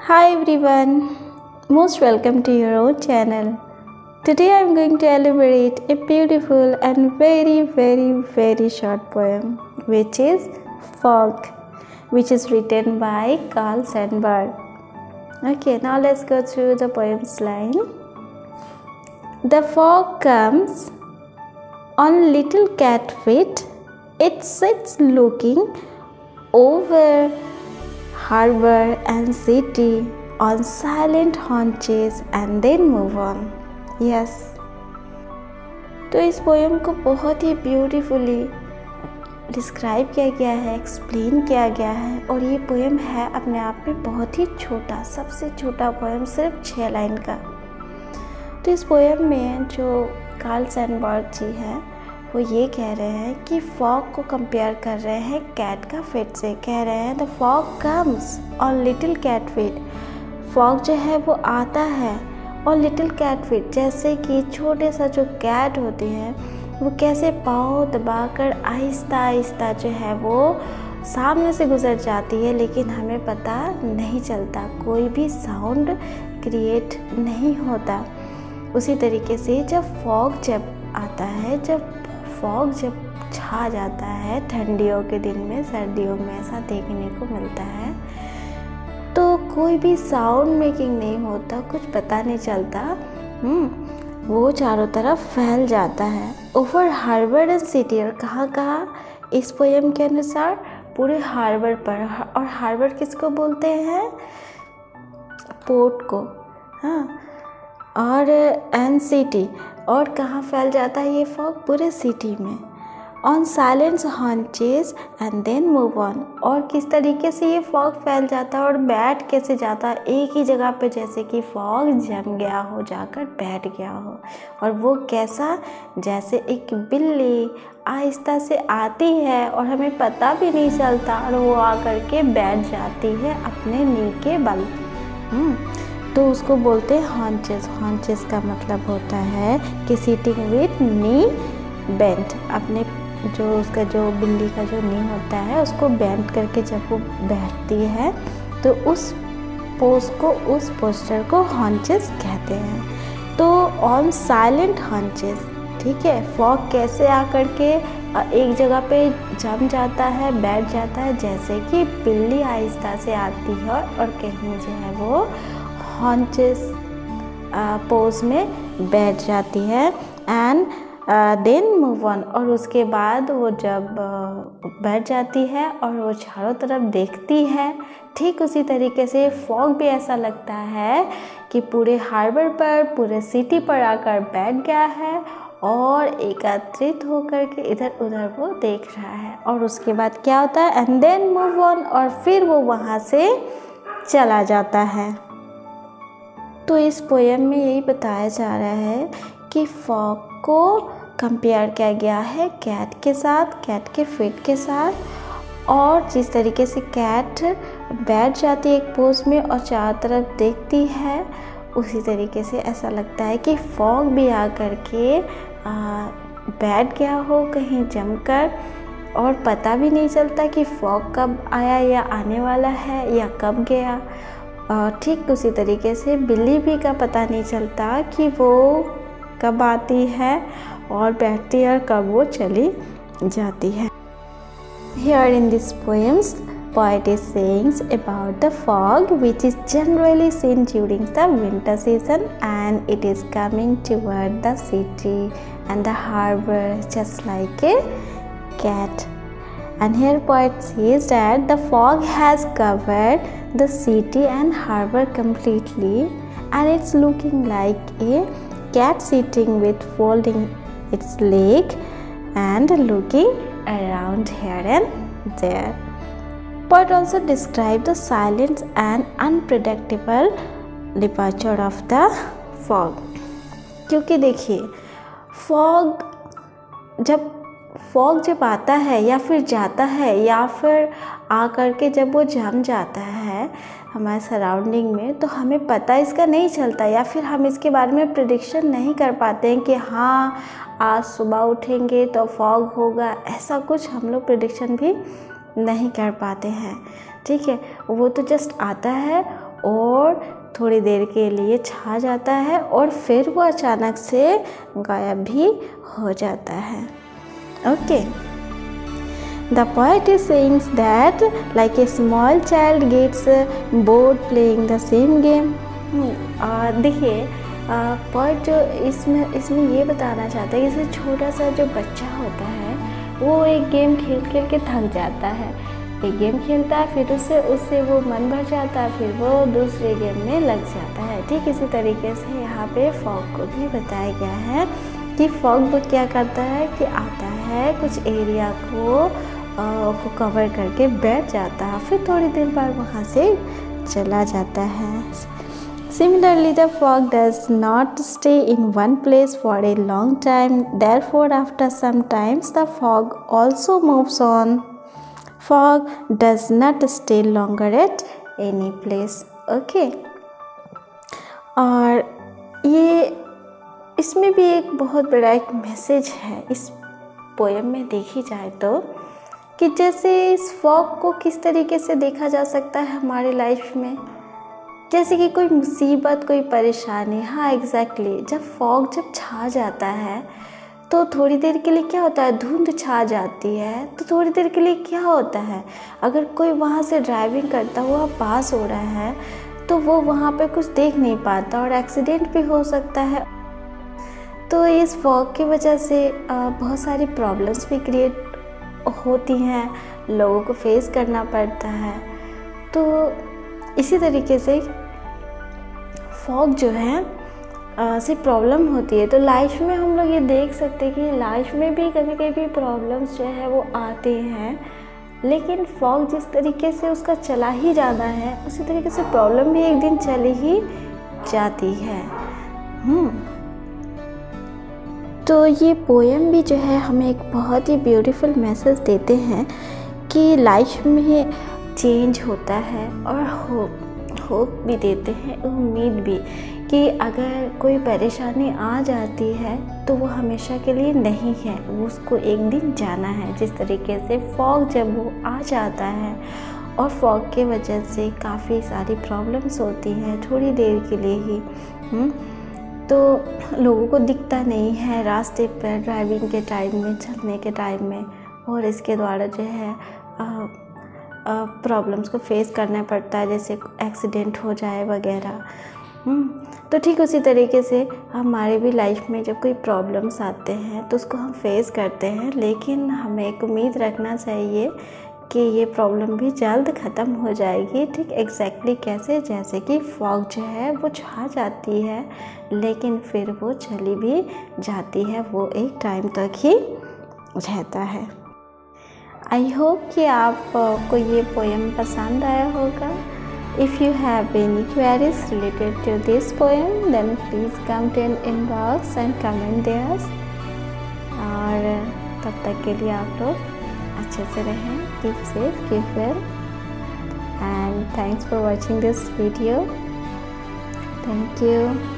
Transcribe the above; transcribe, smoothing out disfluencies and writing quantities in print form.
Hi everyone, most welcome to your own channel. Today I am going to elaborate a beautiful and very short poem which is Fog, which is written by Carl Sandburg. Okay, now let's go through the poem's line. The fog comes on little cat feet. It sits looking over harbor and city on silent haunches and then move on. Yes. तो इस poem को बहुत ही beautifully describe किया गया है, explain किया गया है और ये पोएम है अपने आप में बहुत ही छोटा, सबसे छोटा पोएम, सिर्फ 6 लाइन का। तो इस पोएम में जो कार्ल सैनबर्ग जी हैं वो ये कह रहे हैं कि फॉग को कंपेयर कर रहे हैं कैट का फीट से। कह रहे हैं the fog comes on little cat feet. Fog जो है वो आता है और लिटिल कैट फीट, जैसे कि छोटे सा जो कैट होती है वो कैसे पाँव दबाकर आहिस्ता आहिस्ता जो है वो सामने से गुजर जाती है, लेकिन हमें पता नहीं चलता, कोई भी साउंड क्रिएट नहीं होता। उसी तरीके से जब आता है, जब फॉग छा जाता है ठंडियों के दिन में, सर्दियों में ऐसा देखने को मिलता है, तो कोई भी साउंड मेकिंग नहीं होता, कुछ पता नहीं चलता, वो चारों तरफ फैल जाता है। ओवर हार्बर एंड सिटी, और कहाँ इस पोएम के अनुसार पूरे हार्बर पर। और हार्बर किसको बोलते हैं? पोर्ट को। हाँ, और एंड सिटी, और कहाँ फैल जाता है ये फॉग? पूरे सिटी में। On silence haunches and then move on, और किस तरीके से ये फॉग फैल जाता है और बैठ कैसे जाता है एक ही जगह पे, जैसे कि फॉग जम गया हो, जाकर बैठ गया हो। और वो कैसा? जैसे एक बिल्ली आहिस्ता से आती है और हमें पता भी नहीं चलता और वो आकर के बैठ जाती है अपने नी के बल। तो उसको बोलते हैं हॉन्चेस। हॉन्चेस का मतलब होता है कि सिटिंग विथ नी बेंट, अपने जो उसका जो बिल्ली का जो नी होता है उसको बेंट करके जब वो बैठती है तो उस पोस्चर को हॉन्चेस कहते हैं। तो ऑन साइलेंट हॉन्चेस, ठीक है, फॉग कैसे आकर के एक जगह पे जम जाता है, बैठ जाता है, जैसे कि बिल्ली आहिस्ता से आती है और कहीं जो है वो हॉन्चेस पोज में बैठ जाती है। एंड देन मूव ऑन, और उसके बाद वो जब बैठ जाती है और वो चारों तरफ देखती है, ठीक उसी तरीके से फॉग भी ऐसा लगता है कि पूरे हार्बर पर, पूरे सिटी पर आकर बैठ गया है और एकत्रित होकर के इधर उधर वो देख रहा है। और उसके बाद क्या होता है? एंड देन मूव ऑन, और फिर वो वहाँ से चला जाता है। तो इस पोएम में यही बताया जा रहा है कि फॉग को कंपेयर किया गया है कैट के साथ, कैट के फीट के साथ, और जिस तरीके से कैट बैठ जाती है एक पोज में और चारों तरफ देखती है, उसी तरीके से ऐसा लगता है कि फॉग भी आकर के बैठ गया हो कहीं जमकर, और पता भी नहीं चलता कि फॉग कब आया या आने वाला है या कब गया। ठीक उसी तरीके से बिल्ली भी का पता नहीं चलता कि वो कब आती है और बैठती है और कब वो चली जाती है। Here in this poems, poet is saying about the fog which is generally seen during the winter season, and it is coming toward the city and the harbor just like a cat. And here poet says that the fog has covered the city and harbor completely, and it's looking like a cat sitting with folding its leg and looking around here and there. Poet also described the silence and unpredictable departure of the fog. क्योंकि देखिए fog जब आता है या फिर जाता है या फिर आकर के जब वो जम जाता है हमारे सराउंडिंग में, तो हमें पता इसका नहीं चलता, या फिर हम इसके बारे में प्रेडिक्शन नहीं कर पाते हैं कि हाँ आज सुबह उठेंगे तो फॉग होगा, ऐसा कुछ हम लोग प्रेडिक्शन भी नहीं कर पाते हैं। ठीक है, वो तो जस्ट आता है और थोड़ी देर के लिए छा जाता है और फिर वो अचानक से गायब भी हो जाता है। Okay, The poet is saying that like a small child gets bored playing the same game. देखिए पोइट जो इसमें ये बताना चाहता है कि जैसे छोटा सा जो बच्चा होता है वो एक गेम खेल खेल के थक जाता है, एक गेम खेलता है फिर उससे वो मन भर जाता है, फिर वो दूसरे गेम में लग जाता है। ठीक इसी तरीके से यहाँ पे फॉग को भी बताया गया है कि फॉग क्या करता है कि आता है कुछ एरिया को कवर करके बैठ जाता है, फिर थोड़ी देर बाद वहाँ से चला जाता है। Similarly, the fog does not stay in one place for a long time. Therefore, after some time, the fog also moves on. Fog does not stay longer at any place. Okay. और ये इसमें भी एक बहुत बड़ा एक message है इस पोएम में देखी जाए तो, कि जैसे इस फॉग को किस तरीके से देखा जा सकता है हमारी लाइफ में, जैसे कि कोई मुसीबत, कोई परेशानी। हाँ एग्जैक्टली, जब फॉग छा जाता है तो थोड़ी देर के लिए क्या होता है, धुंध छा जाती है तो थोड़ी देर के लिए क्या होता है, अगर कोई वहाँ से ड्राइविंग करता हुआ पास हो रहा है तो वो वहाँ पे कुछ देख नहीं पाता और एक्सीडेंट भी हो सकता है। तो इस फॉग की वजह से बहुत सारी प्रॉब्लम्स भी क्रिएट होती हैं, लोगों को फेस करना पड़ता है। तो इसी तरीके से फॉग जो है से प्रॉब्लम होती है। तो लाइफ में हम लोग ये देख सकते हैं कि लाइफ में भी कभी कभी प्रॉब्लम्स जो है वो आते हैं, लेकिन फॉग जिस तरीके से उसका चला ही जाना है उसी तरीके से प्रॉब्लम भी एक दिन चली ही जाती है। तो ये पोएम भी जो है हमें एक बहुत ही ब्यूटीफुल मैसेज देते हैं कि लाइफ में चेंज होता है और होप भी देते हैं, उम्मीद भी, कि अगर कोई परेशानी आ जाती है तो वो हमेशा के लिए नहीं है, वो उसको एक दिन जाना है। जिस तरीके से फॉग जब वो आ जाता है और फॉग के वजह से काफ़ी सारी प्रॉब्लम्स होती हैं थोड़ी देर के लिए ही, तो लोगों को दिखता नहीं है रास्ते पर ड्राइविंग के टाइम में, चलने के टाइम में, और इसके द्वारा जो है प्रॉब्लम्स को फेस करना पड़ता है, जैसे एक्सीडेंट हो जाए वगैरह। तो ठीक उसी तरीके से हमारे भी लाइफ में जब कोई प्रॉब्लम्स आते हैं तो उसको हम फेस करते हैं, लेकिन हमें एक उम्मीद रखना चाहिए कि ये प्रॉब्लम भी जल्द ख़त्म हो जाएगी। ठीक एग्जैक्टली कैसे, जैसे कि फॉग जो है वो छा जाती है लेकिन फिर वो चली भी जाती है, वो एक टाइम तक ही रहता है। आई होप कि आपको ये पोएम पसंद आया होगा। If you have any queries related to this poem, then please come to inbox and comment there. और तब तक के लिए आप लोग अच्छे से रहें, keep safe, keep well, and thanks for watching this video. Thank you.